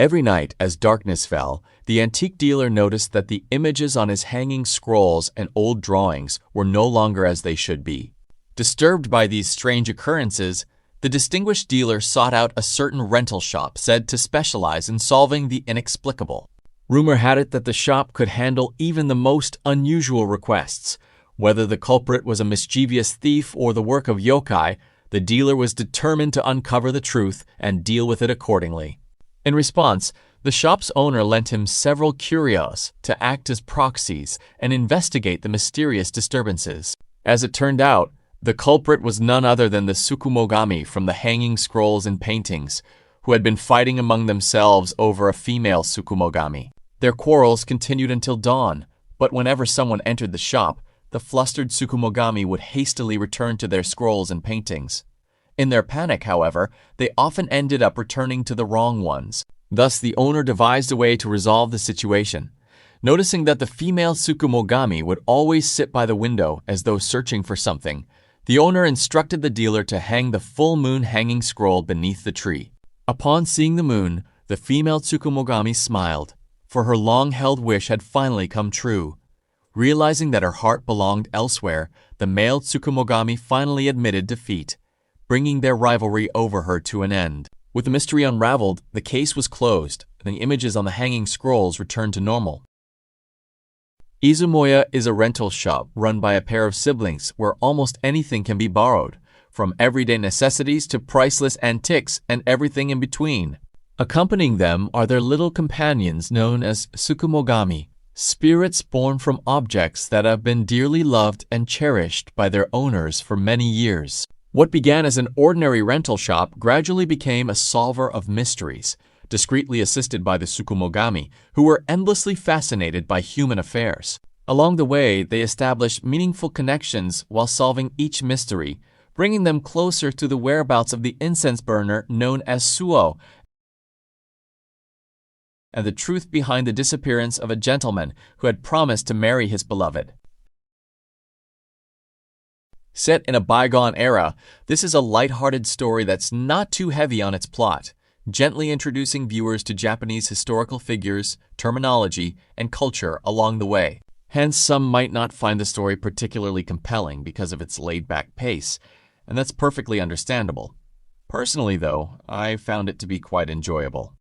Every night, as darkness fell, the antique dealer noticed that the images on his hanging scrolls and old drawings were no longer as they should be. Disturbed by these strange occurrences, the distinguished dealer sought out a certain rental shop said to specialize in solving the inexplicable. Rumor had it that the shop could handle even the most unusual requests. Whether the culprit was a mischievous thief or the work of yokai, the dealer was determined to uncover the truth and deal with it accordingly. In response, the shop's owner lent him several curios to act as proxies and investigate the mysterious disturbances. As it turned out, the culprit was none other than the Tsukumogami from the hanging scrolls and paintings, who had been fighting among themselves over a female Tsukumogami. Their quarrels continued until dawn, but whenever someone entered the shop, the flustered Tsukumogami would hastily return to their scrolls and paintings. In their panic, however, they often ended up returning to the wrong ones. Thus, the owner devised a way to resolve the situation. Noticing that the female Tsukumogami would always sit by the window as though searching for something, the owner instructed the dealer to hang the full moon hanging scroll beneath the tree. Upon seeing the moon, the female Tsukumogami smiled, for her long-held wish had finally come true. Realizing that her heart belonged elsewhere, the male Tsukumogami finally admitted defeat, bringing their rivalry over her to an end. With the mystery unraveled, the case was closed, and the images on the hanging scrolls returned to normal. Izumoya is a rental shop run by a pair of siblings where almost anything can be borrowed, from everyday necessities to priceless antiques and everything in between. Accompanying them are their little companions known as Tsukumogami, spirits born from objects that have been dearly loved and cherished by their owners for many years. What began as an ordinary rental shop gradually became a solver of mysteries, discreetly assisted by the Tsukumogami, who were endlessly fascinated by human affairs. Along the way, they established meaningful connections while solving each mystery, bringing them closer to the whereabouts of the incense burner known as Suo, and the truth behind the disappearance of a gentleman who had promised to marry his beloved. Set in a bygone era, this is a light-hearted story that's not too heavy on its plot, gently introducing viewers to Japanese historical figures, terminology, and culture along the way. Hence, some might not find the story particularly compelling because of its laid-back pace, and that's perfectly understandable. Personally, though, I found it to be quite enjoyable.